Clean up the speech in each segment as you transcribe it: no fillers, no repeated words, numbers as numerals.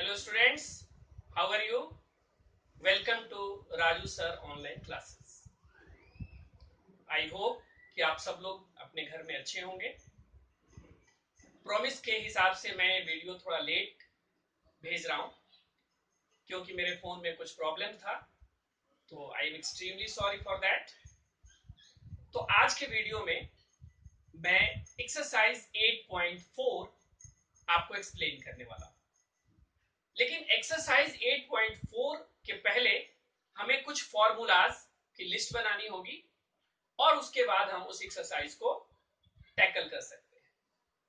Hello students, how are you? Welcome to Raju sir online classes. I hope कि आप सब लोग अपने घर में अच्छे होंगे। प्रॉमिस के हिसाब से मैं वीडियो थोड़ा लेट भेज रहा हूं क्योंकि मेरे फोन में कुछ प्रॉब्लम था, तो I am extremely sorry for that. तो आज के वीडियो में मैं एक्सरसाइज 8.4 आपको एक्सप्लेन करने वाला हूं। लेकिन एक्सरसाइज 8.4 के पहले हमें कुछ फॉर्मूलाज की लिस्ट बनानी होगी और उसके बाद हम उस एक्सरसाइज को टैकल कर सकते हैं।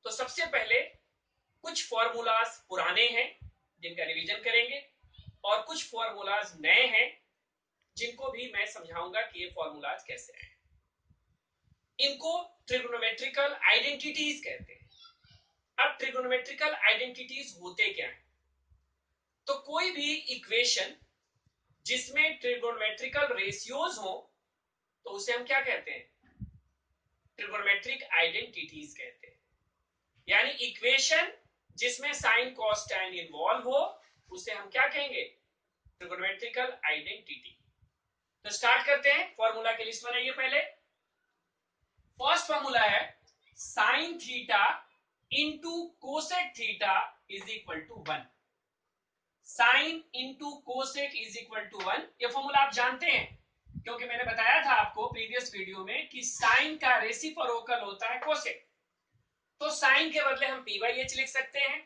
तो सबसे पहले कुछ फॉर्मूलाज पुराने हैं जिनका रिवीजन करेंगे और कुछ फॉर्मूलाज नए हैं जिनको भी मैं समझाऊंगा कि ये फॉर्मूलाज कैसे आए। इनको ट्रिगोनोमेट्रिकल आइडेंटिटीज कहते हैं। अब ट्रिगोनोमेट्रिकल आइडेंटिटीज होते क्या हैं? तो कोई भी इक्वेशन जिसमें ट्रिगोनोमेट्रिकल रेशियोज हो तो उसे हम क्या कहते हैं? ट्रिगोनोमेट्रिक आइडेंटिटीज कहते हैं। यानी इक्वेशन जिसमें साइन कॉस टैन इन्वॉल्व हो उसे हम क्या कहेंगे? Trigonometrical identity. तो स्टार्ट करते हैं। फॉर्मूला की लिस्ट बनाइए। पहले फर्स्ट फॉर्मूला है sine theta into cosec theta is equal to 1। Sine into cosec is equal to 1। ये फॉर्मूला आप जानते हैं क्योंकि मैंने बताया था आपको प्रीवियस वीडियो में कि साइन का रेसिप्रोकल होता है कोसेक। तो साइन के बदले हम p बाई एच लिख सकते हैं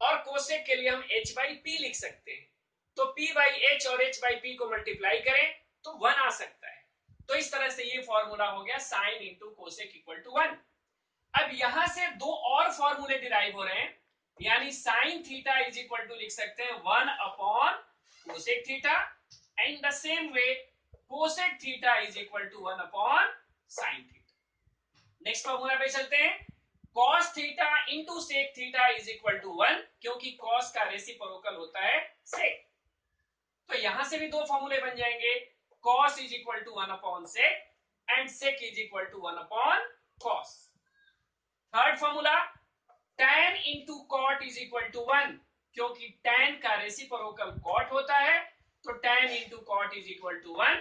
और कोसेक के लिए हम h बाई पी लिख सकते हैं। तो p बाई एच और h बाई पी को मल्टीप्लाई करें तो 1 आ सकता है। तो इस तरह से ये फॉर्मूला हो गया sine into cosec equal to 1। अब यहां से दो और फॉर्मूले डिराइव हो रहे हैं, यानी sine theta is equal to लिख सकते हैं 1 upon cosec theta and the same way cosec theta is equal to 1 upon sine theta. Next formula पे चलते हैं। cos theta into sec theta is equal to 1 क्योंकि cos का reciprocal होता है सेक। तो यहां से भी दो फॉर्मूले बन जाएंगे, cos is equal to 1 upon sec and sec is equal to 1 upon cos। Third formula tan into cot is equal to 1 क्योंकि tan का रेसिप्रोकल cot होता है। तो tan into cot is equal to 1,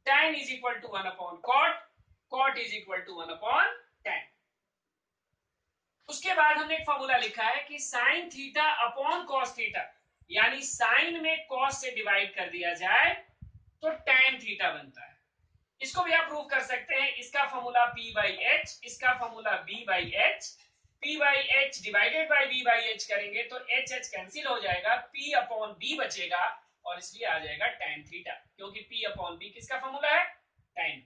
tan is equal to 1 upon cot, cot is equal to 1 upon tan। उसके बाद हमने एक formula लिखा है कि sine theta upon cos theta, यानी साइन में cos से डिवाइड कर दिया जाए तो tan थीटा बनता है। इसको भी आप प्रूव कर सकते हैं। इसका फॉर्मूला p बाई एच, इसका formula b by H. p by H divided by b by H करेंगे तो h h कैंसिल हो जाएगा, p अपॉन b बचेगा और इसलिए आ जाएगा tan थीटा क्योंकि p अपॉन b किसका फॉर्मूला है? tan।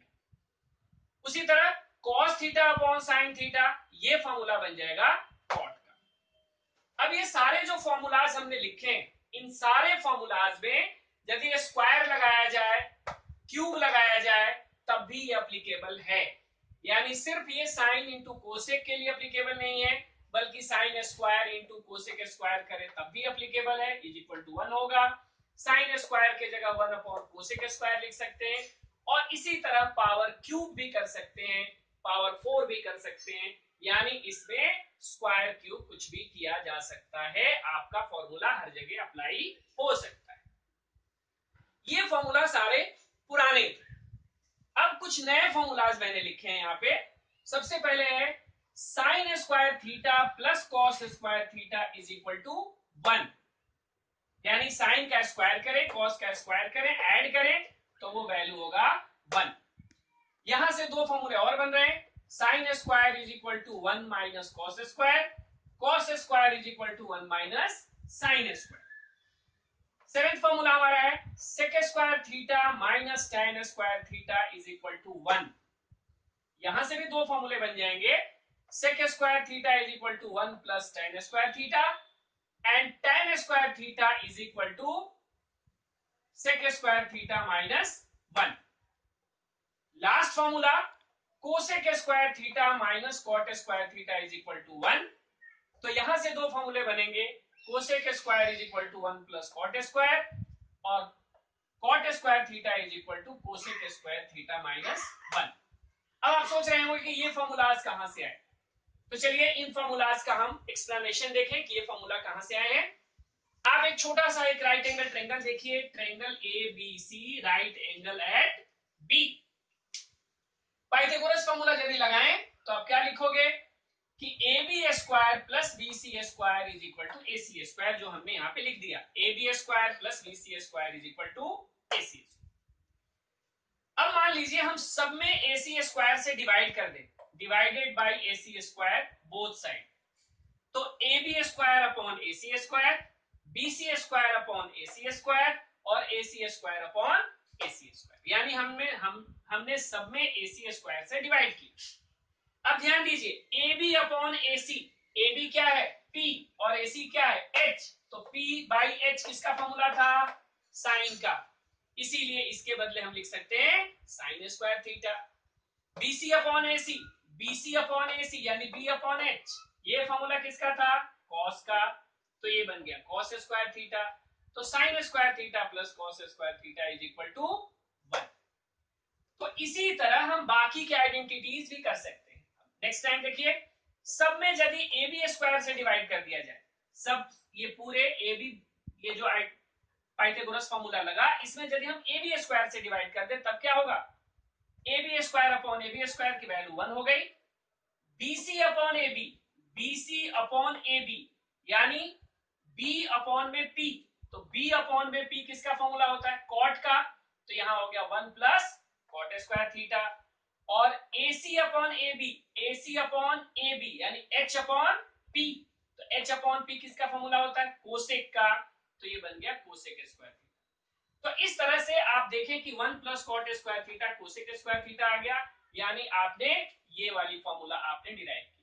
उसी तरह cos theta upon sin theta ये फॉर्मूला बन जाएगा cot का। अब ये सारे जो फॉर्मूलाज हमने लिखे इन सारे फॉर्मूलाज में यदि स्क्वायर लगाया जाए, क्यूब लगाया जाए तब भी ये एप्लीकेबल है। यानी सिर्फ ये साइन इंटू कोसेक के लिए एप्लीकेबल नहीं है बल्कि sine square into cosec square करें तब भी एप्लीकेबल है, इज इक्वल टू 1 होगा। साइन स्क्वायर के जगह 1 अपॉन कोसेक स्क्वायर लिख सकते हैं और इसी तरह पावर क्यूब भी कर सकते हैं, पावर 4 भी कर सकते हैं। यानी इसमें स्क्वायर क्यूब कुछ भी किया जा सकता है। आपका फॉर्मूला हर जगह अप्लाई हो सकता है। ये फॉर्मूला सारे पुराने थे। अब कुछ नए फॉर्मूलाज मैंने लिखे हैं यहाँ पे। सबसे पहले है sine square theta plus cos square theta is equal to 1। यानी साइन का स्क्वायर करें, कॉस का स्क्वायर करें, ऐड करें तो वो वैल्यू होगा 1। यहां से दो फॉर्मूले और बन रहे हैं, sine square is equal to 1 minus cos square, cos square is equal to 1 minus sine square. Seventh formula हमारा है sec square theta minus tan square theta is equal to 1। यहां से भी दो फॉर्मूले बन जाएंगे, sec square theta is equal to 1 plus tan square theta and tan square theta is equal to sec square theta minus 1। Last formula cosec square theta minus cot square theta is equal to 1। तो यहां से दो फॉर्मूले बनेंगे, cosec square is equal to 1 plus cot square और cot square theta is equal to cosec square theta minus 1। अब आप सोच रहे होंगे कि ये फॉर्मूलाज कहां से आए, तो चलिए इन फॉर्मूलाज का हम एक्सप्लेनेशन देखें कि ये फॉर्मूला कहां से आए हैं। आप एक एक छोटा सा एक राइट एंगल ट्रायंगल देखिए, triangle A B C, right angle at B. Pythagoras formula यदि लगाएं तो आप क्या लिखोगे कि A B square plus B C square is equal to A C square, जो हमने यहाँ पे लिख दिया, A B square plus B C square is equal to A C. अब मान लीजिए हम सब में ए सी स्क्वायर से डिवाइड कर दें, divided by A C square both side, तो A B square upon A C square, B C square upon A C square और A C square upon A C square, यानी हमने सब में ए C square से divide किया। अब ध्यान दीजिए A B upon A C, A B क्या है P और ए सी क्या है H, तो P बाई H किसका फॉर्मूला था, साइन का, इसीलिए इसके बदले हम लिख सकते हैं sine square theta. BC upon AC, BC upon AC यानी B अपॉन H, ये फॉर्मूला किसका था, कॉस का, तो ये बन गया कॉस स्क्वायर थीटा। तो sine square theta plus cos square theta is equal to 1। तो इसी तरह हम बाकी के आइडेंटिटीज भी कर सकते हैं। नेक्स्ट टाइम देखिए, सब में यदि ए बी स्क्वायर से डिवाइड कर दिया जाए, सब ये पूरे ए बी, ये जो पाइथागोरस फॉर्मूला लगा, इसमें यदि हम ए बी स्क्वायर से डिवाइड कर दें तब क्या होगा, A B square upon A B square की वैल्यू 1 हो गई, BC upon A B, BC upon A B यानी बी अपॉन में पी, तो बी अपॉन में पी किसका फॉर्मूला होता है, कॉट का, तो यहां हो गया 1 प्लस कॉट स्क्वायर थीटा। और AC upon A B, AC upon A B यानी H अपॉन P, तो H अपॉन P किसका फॉर्मूला होता है, कोसेक का, तो ये बन गया कोसेक स्क्वायर थीटा। तो इस तरह से आप देखें कि 1 plus cot square theta cosec square theta आ गया, यानी आपने ये वाली फॉर्मूला आपने डिराइव की।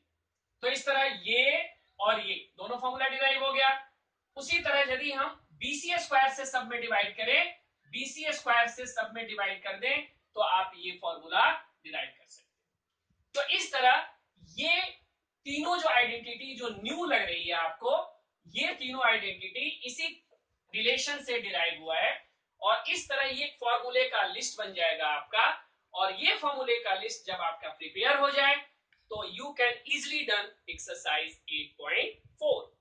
तो इस तरह ये और ये दोनों फॉर्मूला डिराइव हो गया। उसी तरह यदि हम BC स्क्वायर से सब में डिवाइड करें, BC स्क्वायर से सब में डिवाइड कर दें, तो आप ये फॉर्मूला डिराइव कर सकते हैं। तो इस तरह ये तीनों जो आइडेंटिटी जो न्यू लग रही है आपको, ये तीनों आइडेंटिटी इसी रिलेशन से डिराइव हुआ है, और इस तरह ये फॉर्मूले का लिस्ट बन जाएगा आपका। और ये फॉर्मूले का लिस्ट जब आपका प्रिपेयर हो जाए तो you can easily done exercise 8.4।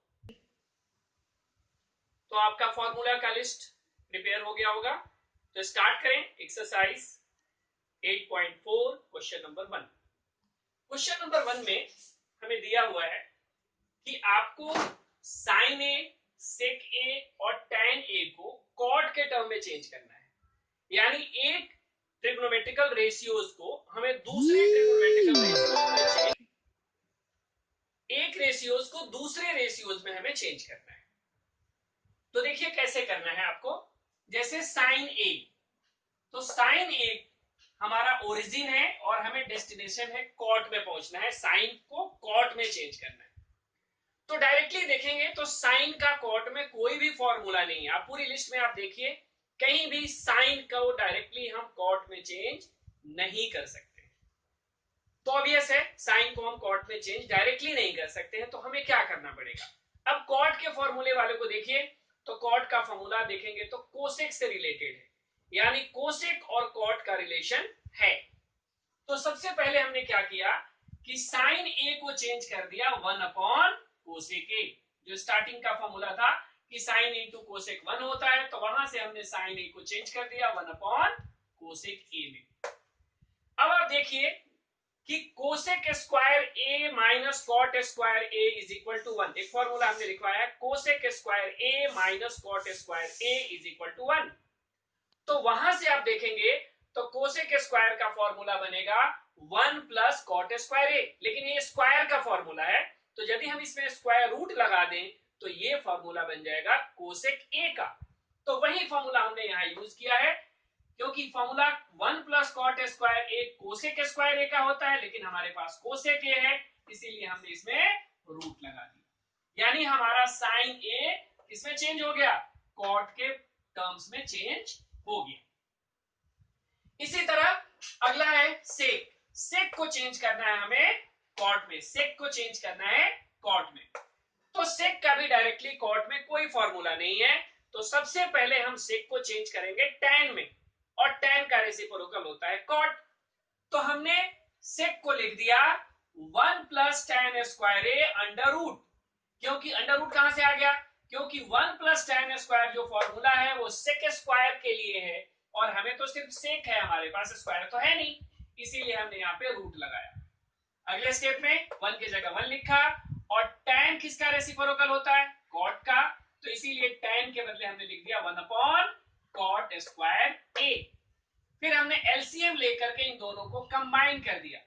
तो आपका फॉर्मूला का लिस्ट प्रिपेयर हो गया होगा, तो स्टार्ट करें exercise 8.4 question number 1। Question number 1 में हमें दिया हुआ है कि आपको साइन ए, सेक ए और टैन ए को कॉट के टर्म में चेंज करना है, यानी एक ट्रिग्नोमेट्रिकल रेशियोज को हमें दूसरे ट्रिग्नोमेट्रिकल रेशियोज में चेंज, एक रेशियोज को दूसरे रेशियोज में हमें चेंज करना है। तो देखिए कैसे करना है आपको, जैसे साइन ए, तो साइन ए हमारा ओरिजिन है और हमें डेस्टिनेशन है कॉट में पहुंचना है, साइन को कॉट में चेंज करना है। तो डायरेक्टली देखेंगे तो साइन का कॉट में कोई भी फॉर्मूला नहीं है, आप पूरी लिस्ट में आप देखिए कहीं भी साइन को डायरेक्टली हम कॉट में चेंज नहीं कर सकते। तो ऑब्वियस है साइन को हम कॉट में चेंज डायरेक्टली नहीं कर सकते हैं, तो हमें क्या करना पड़ेगा। अब कॉट के फॉर्मूले वाले को देखिए, तो कॉट का फॉर्मूला देखेंगे तो कोसेक से रिलेटेड है, यानी कोसेक और कॉट का रिलेशन है। तो सबसे पहले हमने क्या किया कि साइन ए को चेंज कर दिया 1 अपॉन कोसेक ए, जो स्टार्टिंग का फॉर्मूला था कि साइन इंटू कोसेक 1 होता है, तो वहां से हमने साइन ए को चेंज कर दिया 1 अपॉन कोसेक ए में। अब आप देखिए कि cosec square A minus cot square A is equal to 1, एक फॉर्मूला हमने लिखवाया है, cosec square A minus cot square A is equal to 1। तो वहां से आप देखेंगे तो कोसेक स्क्वायर का फॉर्मूला बनेगा 1 प्लस कॉट स्क्वायर ए, लेकिन ये स्क्वायर का फॉर्मूला है, तो यदि हम इसमें स्क्वायर रूट लगा दें तो ये फॉर्मूला बन जाएगा कोसेक ए का। तो वही फॉर्मूला हमने यहाँ यूज किया है, क्योंकि फॉर्मूला 1 प्लस कॉट स्क्वायर ए कोसेक स्क्वायर ए का होता है, लेकिन हमारे पास कोसेक ए है, इसीलिए हमने इसमें रूट लगा दिया, यानी हमारा साइन ए किसमें चेंज हो गया, कॉट के टर्म्स में चेंज हो गया। इसी तरह अगला है सेक, सेक को चेंज करना है हमें कॉट में, सेक को चेंज करना है कॉट में। तो सेक का भी डायरेक्टली कॉट में कोई फॉर्मूला नहीं है, तो सबसे पहले हम सेक को चेंज करेंगे टैन में, और टैन का रेसिप्रोकल होता है कॉट। तो हमने सेक को लिख दिया 1 plus tan square A under root, क्योंकि अंडर रूट कहां से आ गया, क्योंकि 1 प्लस प्लस tan स्क्वायर जो फॉर्मूला है वो sec स्क्वायर के लिए है, और हमें तो सिर्फ sec है, हमारे पास स्क्वायर तो है नहीं, इसीलिए हमने यहाँ पे रूट लगाया। अगले स्टेप में 1 की जगह 1 लिखा, और tan किसका रेसिप्रोकल होता है? cot का, तो इसीलिए tan के बदले हमने लिख दिया 1 अपॉन cot स्क्वायर a। फिर हमने एलसीएम लेकर के इन दोनों को कंबाइन कर दिया,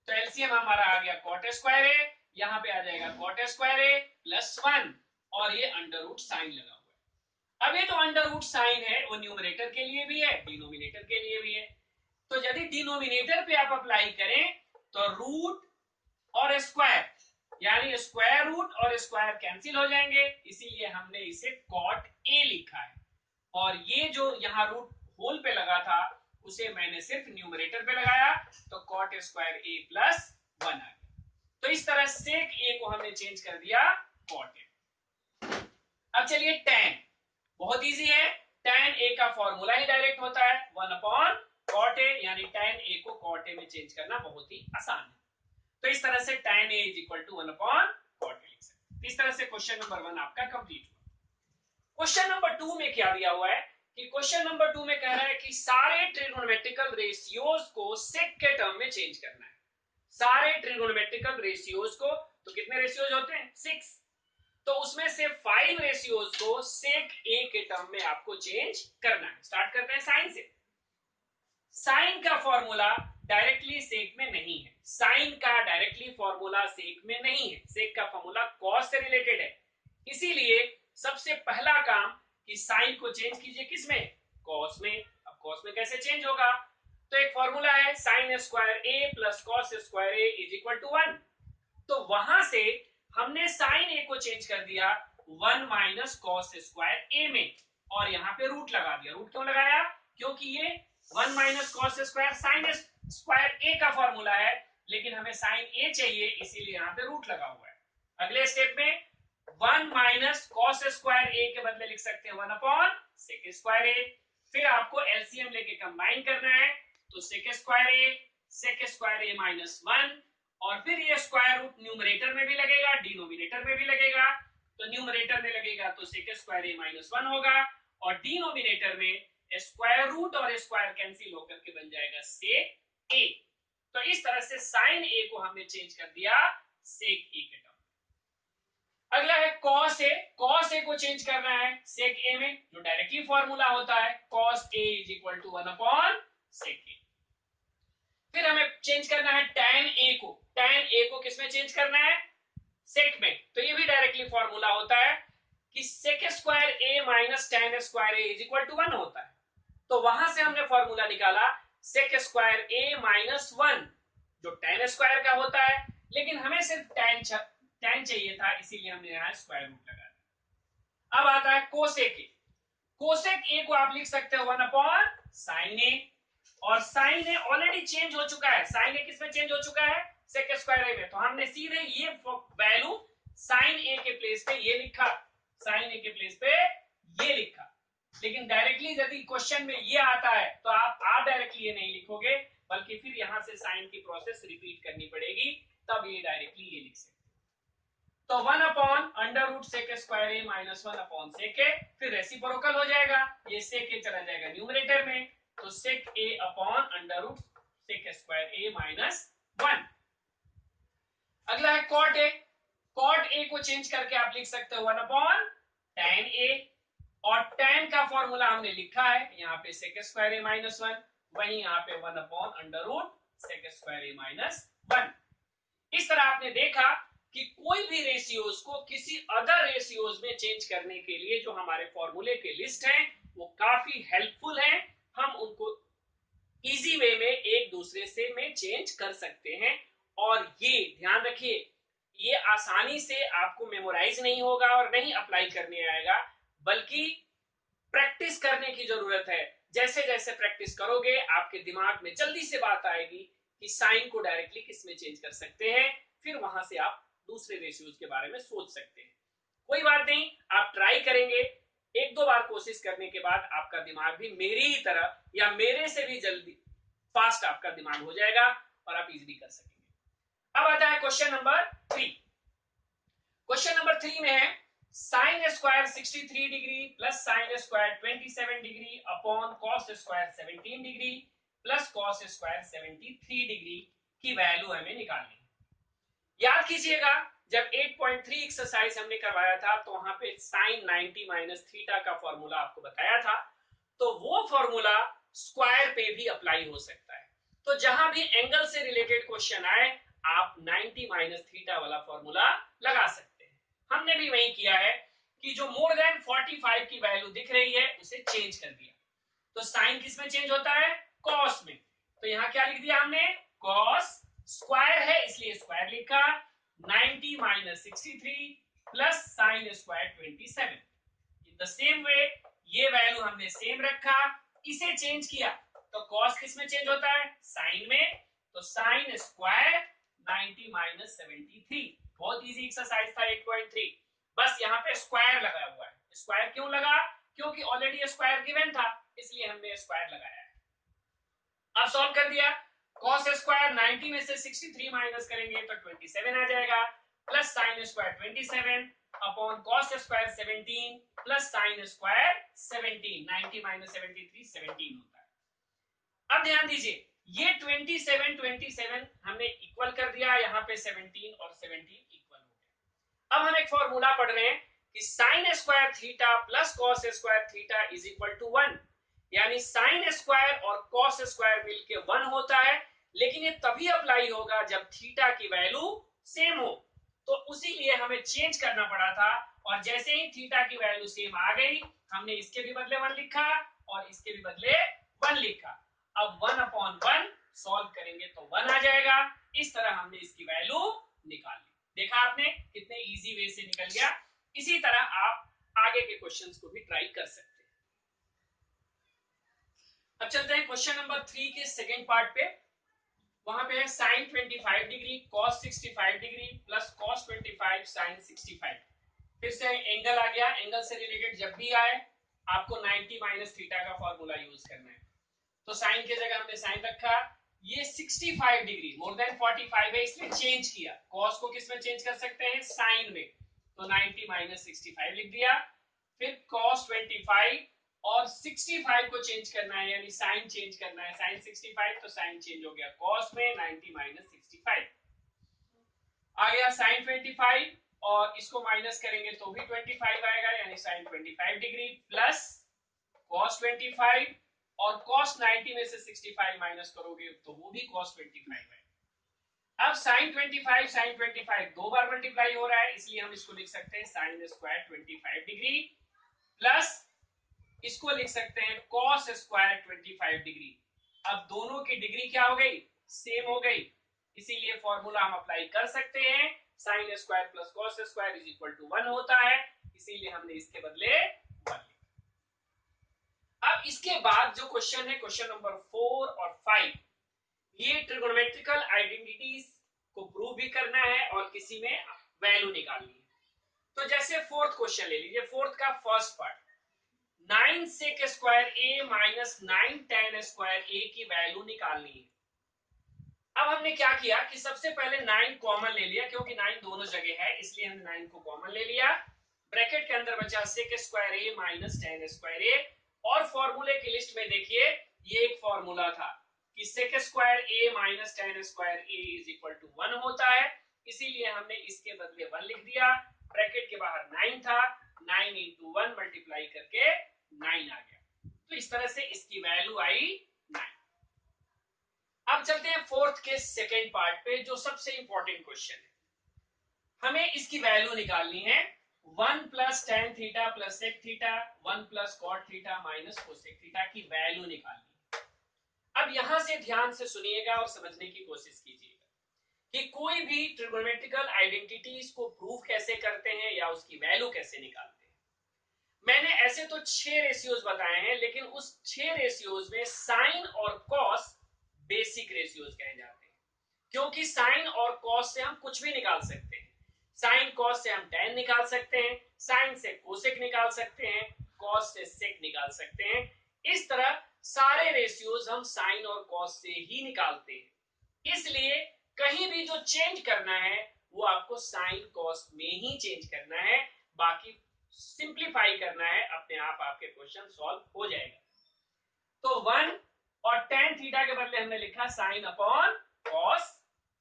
तो एलसीएम हमारा आ गया cot स्क्वायर a, यहाँ पे आ जाएगा cot स्क्वायर a प्लस 1, और ये अंडर रूट साइन लगा हुआ है। अब ये जो अंडर रूट साइन है वो न्यूमरेटर के लिए भी है, डिनोमिनेटर के लिए भी है। तो यदि डिनोमिनेटर पे आप अप्लाई करें तो रूट और स्क्वायर, यानी स्क्वायर रूट और स्क्वायर कैंसिल हो जाएंगे, इसीलिए हमने इसे cot a लिखा है। और ये जो यहाँ रूट होल पे लगा था उसे मैंने सिर्फ न्यूमरेटर पे लगाया, तो cot स्क्वायर a प्लस 1 आ गया। तो इस तरह sec a को हमने चेंज कर दिया cot a। अब चलिए tan, बहुत इजी है, tan a का फॉर्मूला ही डायरेक्ट होता है 1 अपॉन cot a, यानी tan a को cot a में चेंज करना बहुत ही आसान है। तो इस तरह से tan a is equal to 1 upon cot a लिख सकते हैं। इस तरह से क्वेश्चन नंबर 1 आपका कंप्लीट हुआ। क्वेश्चन नंबर 2 में क्या दिया हुआ है कि क्वेश्चन नंबर 2 में कह रहा है कि सारे ट्रिगोनोमेट्रिकल रेशियोज को सेक के टर्म में चेंज करना है। सारे ट्रिगोनोमेट्रिकल रेशियोज को, तो कितने रेशियोज होते हैं? 6, तो उसमें से 5 रेशियोज को सेक a के टर्म में आपको चेंज करना है। स्टार्ट करते हैं साइन से। साइन का फॉर्मूला डायरेक्टली सेक में नहीं है, साइन का डायरेक्टली फॉर्मूला सेक में नहीं है, सेक का फॉर्मूला कॉस से रिलेटेड है। इसीलिए सबसे पहला काम कि साइन को चेंज कीजिए किसमें? कॉस में। अब कॉस में कैसे चेंज होगा? तो एक फॉर्मूला है sine square a plus cos square a is equal to 1, तो वहां से हमने साइन a को चेंज कर दिया 1 माइनस कॉस स्क्वायर a में, और यहाँ पे रूट लगा दिया। रूट क्यों लगाया? क्योंकि ये 1 minus cos square sine square a का फॉर्मूला है, लेकिन हमें साइन a चाहिए, इसीलिए यहाँ पे रूट लगा हुआ है। अगले स्टेप में 1 माइनस कॉस स्क्वायर a के बदले लिख सकते हैं 1 अपॉन सेक स्क्वायर a। फिर आपको एलसीएम लेके कंबाइन करना है, तो सेक स्क्वायर a माइनस 1, और फिर ये स्क्वायर रूट न्यूमरेटर में भी लगेगा, डिनोमिनेटर में भी लगेगा। तो न्यूमरेटर में लगेगा तो सेक स्क्वायर a माइनस 1 होगा, और डिनोमिनेटर में स्क्वायर रूट और स्क्वायर कैंसिल होकर के बन जाएगा सेक a। तो इस तरह से साइन a को हमने चेंज कर दिया सेक a के टर्म। अगला है कॉस a। कॉस a को चेंज करना है सेक a में, जो डायरेक्टली फॉर्मूला होता है cos a is equal to 1 upon sec a। फिर हमें चेंज करना है tan a को। tan a को किसमें चेंज करना है? सेक में। तो ये भी डायरेक्टली फॉर्मूला होता है कि sec square a minus tan square a is equal to 1 होता है। तो वहां से हमने फॉर्मूला निकाला सेक स्क्वायर a माइनस 1, जो tan स्क्वायर का होता है, लेकिन हमें सिर्फ tan चाहिए था, इसीलिए हमने यहाँ स्क्वायर रूट लगा दिया। अब आता है कोसेक a। कोसेक a को आप लिख सकते हो 1 अपॉन साइन a, और साइन ए ऑलरेडी चेंज हो चुका है। साइन ए किसमें चेंज हो चुका है? सेक स्क्वायर ए में। तो हमने सीधे ये वैल्यू साइन ए के प्लेस पे ये लिखा, साइन ए के प्लेस पे ये लिखा। लेकिन डायरेक्टली यदि क्वेश्चन में ये आता है तो आप डायरेक्टली ये नहीं लिखोगे, बल्कि फिर यहां से साइन की प्रोसेस रिपीट करनी पड़ेगी, तब ये डायरेक्टली ये लिख सकते। तो 1 upon under root sec square A minus 1 upon sec A, फिर रेसिप्रोकल हो जाएगा, ये सेक ए चला जाएगा न्यूमरेटर में, तो sec a upon under root sec square a minus 1। अगला है कॉट a। कॉट a को चेंज करके आप लिख सकते हो 1 अपॉन tan a, और tan का फॉर्मूला हमने लिखा है यहाँ पे सेक स्क्वायर a माइनस 1, वहीं यहाँ पे 1 upon under root sec square a minus 1। इस तरह आपने देखा कि कोई भी रेशियोज को किसी अदर रेशियोज में चेंज करने के लिए जो हमारे फॉर्मूले के लिस्ट हैं वो काफी हेल्पफुल हैं। हम उनको इजी वे में एक दूसरे से में चेंज कर सकते हैं, और ये ध्यान रखिए ये आसानी से आपको मेमोराइज नहीं होगा और नहीं अप्लाई करने आएगा, बल्कि प्रैक्टिस करने की जरूरत है। जैसे जैसे प्रैक्टिस करोगे आपके दिमाग में जल्दी से बात आएगी कि साइन को डायरेक्टली किस में चेंज कर सकते हैं, फिर वहां से आप दूसरे रेशियोज के बारे में सोच सकते हैं। कोई बात नहीं, आप ट्राई करेंगे, एक दो बार कोशिश करने के बाद आपका दिमाग भी मेरी ही तरह या मेरे से भी जल्दी फास्ट आपका दिमाग हो जाएगा और आप इजीली कर सकेंगे। अब आता है क्वेश्चन नंबर 3। क्वेश्चन नंबर 3 में है sine square 63 degree plus sine square 27 degree upon cos square 17 degree plus cos square 73 degree की वैल्यू हमें निकालनी है। याद कीजिएगा जब 8.3 एक्सरसाइज हमने करवाया था तो वहां पे साइन 90 माइनस थीटा का फॉर्मूला आपको बताया था, तो वो फॉर्मूला स्क्वायर पे भी अप्लाई हो सकता है। तो जहां भी एंगल से रिलेटेड क्वेश्चन आए आप 90 माइनस थीटा वाला फॉर्मूला लगा सकते हैं। हमने भी वही किया है कि जो मोर देन 45 की वैल्यू दिख रही है उसे चेंज कर दिया। तो साइन किस में चेंज होता है? कॉस में। तो यहां क्या लिख दिया हमने? कॉस, स्क्वायर है इसलिए स्क्वायर लिखा, 90 minus 63 plus sine square 27। In the same वे ये वैल्यू हमने सेम रखा, इसे चेंज किया तो कॉस किस में चेंज होता है? साइन में। तो साइन स्क्वायर 90 माइनस 73। बहुत इजी एक्सरसाइज था 8.3, बस यहाँ पे स्क्वायर लगा हुआ है। स्क्वायर क्यों लगा? क्योंकि ऑलरेडी स्क्वायर गिवन था इसलिए हमने स्क्वायर लगाया है। अब सॉल्व कर दिया, cos स्क्वायर 90 में से 63 माइनस करेंगे तो 27 आ जाएगा, plus sine square 27 upon cos square 17 plus sine square 17। 90 minus 73 17 होता है। अब ध्यान दीजिए ये 27 हमने इक्वल कर दिया, यहाँ पे 17 और 17 इक्वल हो गया। अब हम एक फॉर्मूला पढ़ रहे हैं कि sine square theta plus cos square theta is equal to 1, यानी साइन स्क्वायर और कॉस स्क्वायर मिलके 1 होता है, लेकिन ये तभी अप्लाई होगा जब थीटा की वैल्यू सेम हो। तो उसी लिए हमें चेंज करना पड़ा था, और जैसे ही थीटा की वैल्यू सेम आ गई हमने इसके भी बदले 1 लिखा और इसके भी बदले 1 लिखा। अब 1 अपॉन 1 सॉल्व करेंगे तो 1 आ जाएगा। इस तरह हमने इसकी वैल्यू निकाल ली। देखा आपने कितने इजी वे से निकल गया। इसी तरह आप आगे के क्वेश्चंस को भी ट्राई कर सकते हैं। अब चलते हैं क्वेश्चन नंबर 3 के सेकंड पार्ट पे। वहां पे है sine 25 degree cos 65 degree plus cos 25 sine 65। फिर से एंगल आ गया, एंगल से रिलेटेड जब भी आए आपको 90 माइनस थीटा का फॉर्मूला यूज करना है। तो साइन की जगह हमने साइन रखा, ये 65 डिग्री मोर देन 45 है इसलिए चेंज किया। कॉस को किस में चेंज कर सकते हैं? साइन में। तो 90 माइनस 65 लिख दिया। फिर cos 25 और 65 को चेंज करना है, यानी साइन चेंज करना है। साइन 65 तो साइन चेंज हो गया cos में, 90 माइनस 65 आ गया साइन 25, और इसको माइनस करेंगे तो भी 25 आएगा, यानी साइन 25 डिग्री प्लस cos 25, और cos 90 में से 65 माइनस करोगे तो वो भी cos 25 है। अब साइन 25 दो बार मल्टीप्लाई हो रहा है इसलिए हम इसको लिख सकते हैं साइन स्क्वायर 25 डिग्री प्लस इसको लिख सकते हैं cos स्क्वायर 25 डिग्री। अब दोनों की डिग्री क्या हो गई? सेम हो गई, इसीलिए फॉर्मूला हम अप्लाई कर सकते हैं। Sine square plus cos square is equal to 1 होता है, इसीलिए हमने इसके बदले 1 लिखा। अब इसके बाद जो क्वेश्चन है क्वेश्चन नंबर 4 और 5, ये ट्रिगोनोमेट्रिकल आइडेंटिटीज को प्रूव भी करना है और किसी में वैल्यू निकालनी है। तो जैसे फोर्थ क्वेश्चन ले लीजिए, फोर्थ का first part, 9 sec square A minus 9 tan square ए की वैल्यू निकालनी है। अब हमने क्या किया कि सबसे पहले 9 कॉमन ले लिया, क्योंकि 9 दोनों जगह है इसलिए हमने 9 को कॉमन ले लिया। ब्रैकेट के अंदर बचा सेक square A minus tan square ए, और फॉर्मूले की लिस्ट में देखिए ये एक फॉर्मूला था कि sec square A minus tan square A is equal to 1 होता है, इसीलिए हमने इसके बदले 1 लिख दिया। ब्रैकेट के बाहर 9 था, 9 इंटू 1 मल्टीप्लाई करके 9 आ गया। तो इस तरह से इसकी वैल्यू आई 9। अब चलते हैं फोर्थ के सेकेंड पार्ट पे, जो सबसे इंपॉर्टेंट क्वेश्चन है। हमें इसकी वैल्यू निकालनी है 1 plus tan theta plus sec theta 1 plus cot theta minus cosec theta की वैल्यू निकालनी है। अब यहां से ध्यान से सुनिएगा और समझने की कोशिश कीजिएगा कि कोई भी ट्रिगोनोमेट्रिकल आइडेंटिटीज को प्रूव कैसे करते हैं या उसकी वैल्यू कैसे निकालते हैं। मैंने ऐसे तो 6 रेशियोज बताए हैं, लेकिन उस 6 रेशियोज में साइन और कॉस बेसिक रेशियोज कहे जाते हैं, क्योंकि साइन और कॉस से हम कुछ भी निकाल सकते हैं। साइन कॉस से हम tan निकाल सकते हैं, साइन से कोसेक निकाल सकते हैं, कॉस से सेक निकाल सकते हैं। इस तरह सारे रेशियोज हम साइन और कॉस से ही निकालते हैं, इसलिए कहीं भी जो चेंज करना है वो आपको साइन कॉस में ही चेंज करना है, बाकी सिंप्लीफाई करना है, अपने आप आपके क्वेश्चन सॉल्व हो जाएगा। तो 1 और tan थीटा के बदले हमने लिखा sin अपॉन cos,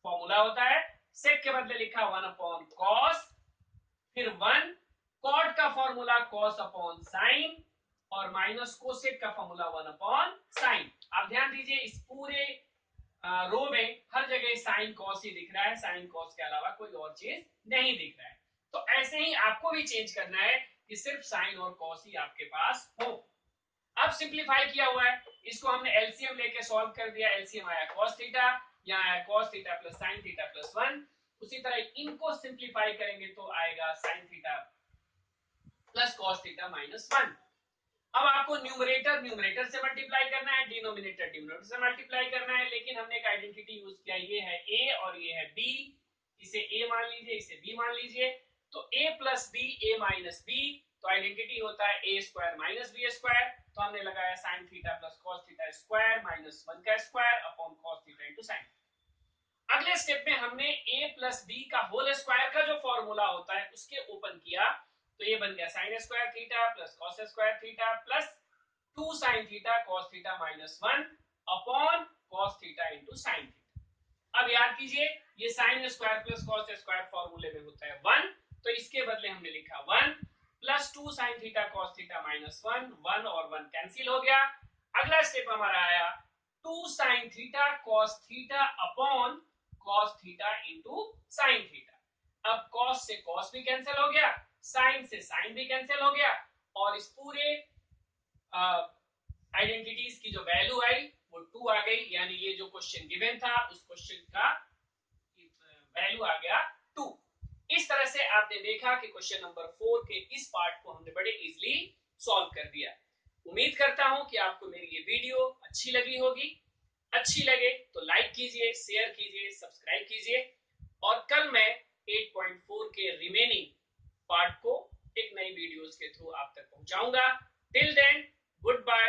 फॉर्मूला होता है। sec के बदले लिखा 1 अपॉन cos, फिर 1 cot का फॉर्मूला cos अपॉन sin, और माइनस कोसेक का फॉर्मूला 1 अपॉन sin। आप ध्यान दीजिए इस पूरे रो में हर जगह साइन कॉस ही दिख रहा है, साइन कॉस के अलावा कोई और चीज नहीं दिख रहा है। तो ऐसे ही आपको भी चेंज करना है कि सिर्फ साइन और कॉस ही आपके पास हो। अब सिंप्लीफाई किया हुआ है, इसको हमने एलसीएम लेके सॉल्व कर दिया। एलसीएम आया cos थीटा, यहाँ आया cos theta plus sin theta plus 1। उसी तरह इनको सिंप्लीफाई करेंगे तो आएगा sin theta plus cos theta minus 1। अब आपको न्यूमरेटर न्यूमरेटर से मल्टीप्लाई करना है, डिनोमिनेटर डिनोमिनेटर से मल्टीप्लाई करना है, लेकिन हमने एक आइडेंटिटी यूज किया, ये है a और ये है b। इसे a मान लीजिए, इसे b मान लीजिए। तो a plus b, a minus b, तो आइडेंटिटी होता है a square minus b square. तो हमने लगाया sin theta plus cos theta square minus 1 का square upon cos theta into sin। अगले स्टेप में हमने a प्लस b का होल स्क्वायर का जो फॉर्मूला होता है उसके ओपन किया, तो ये बन गया sin square theta plus cos square theta plus 2 sin theta cos theta minus 1 upon cos theta into sin theta. अब याद कीजिए ये sin square plus cos square फॉर्मूले में होता है 1, तो इसके बदले हमने लिखा 1 plus 2 sin theta cos theta minus 1, 1 और 1 कैंसिल हो गया। अगला स्टेप हमारा आया 2 sin theta cos theta upon cos theta into sin theta. अब cos से cos भी कैंसिल हो गया, sin से sin भी कैंसिल हो गया, और इस पूरे आइडेंटिटीज की जो वैल्यू आई वो 2 आ गई, यानी ये जो क्वेश्चन गिवन था उस क्वेश्चन का वैल्यू आ गया 2। इस तरह से आपने देखा कि क्वेश्चन नंबर 4 के इस पार्ट को हमने बड़े इजीली सॉल्व कर दिया। उम्मीद करता हूं कि आपको मेरी ये वीडियो अच्छी लगी होगी। अच्छी लगे तो लाइक कीजिए, शेयर कीजिए, सब्सक्राइब कीजिए, और कल मैं 8.4 के रिमेनिंग पार्ट को एक नई वीडियोस के थ्रू आप तक पहुंचाऊंगा। Till then, good bye.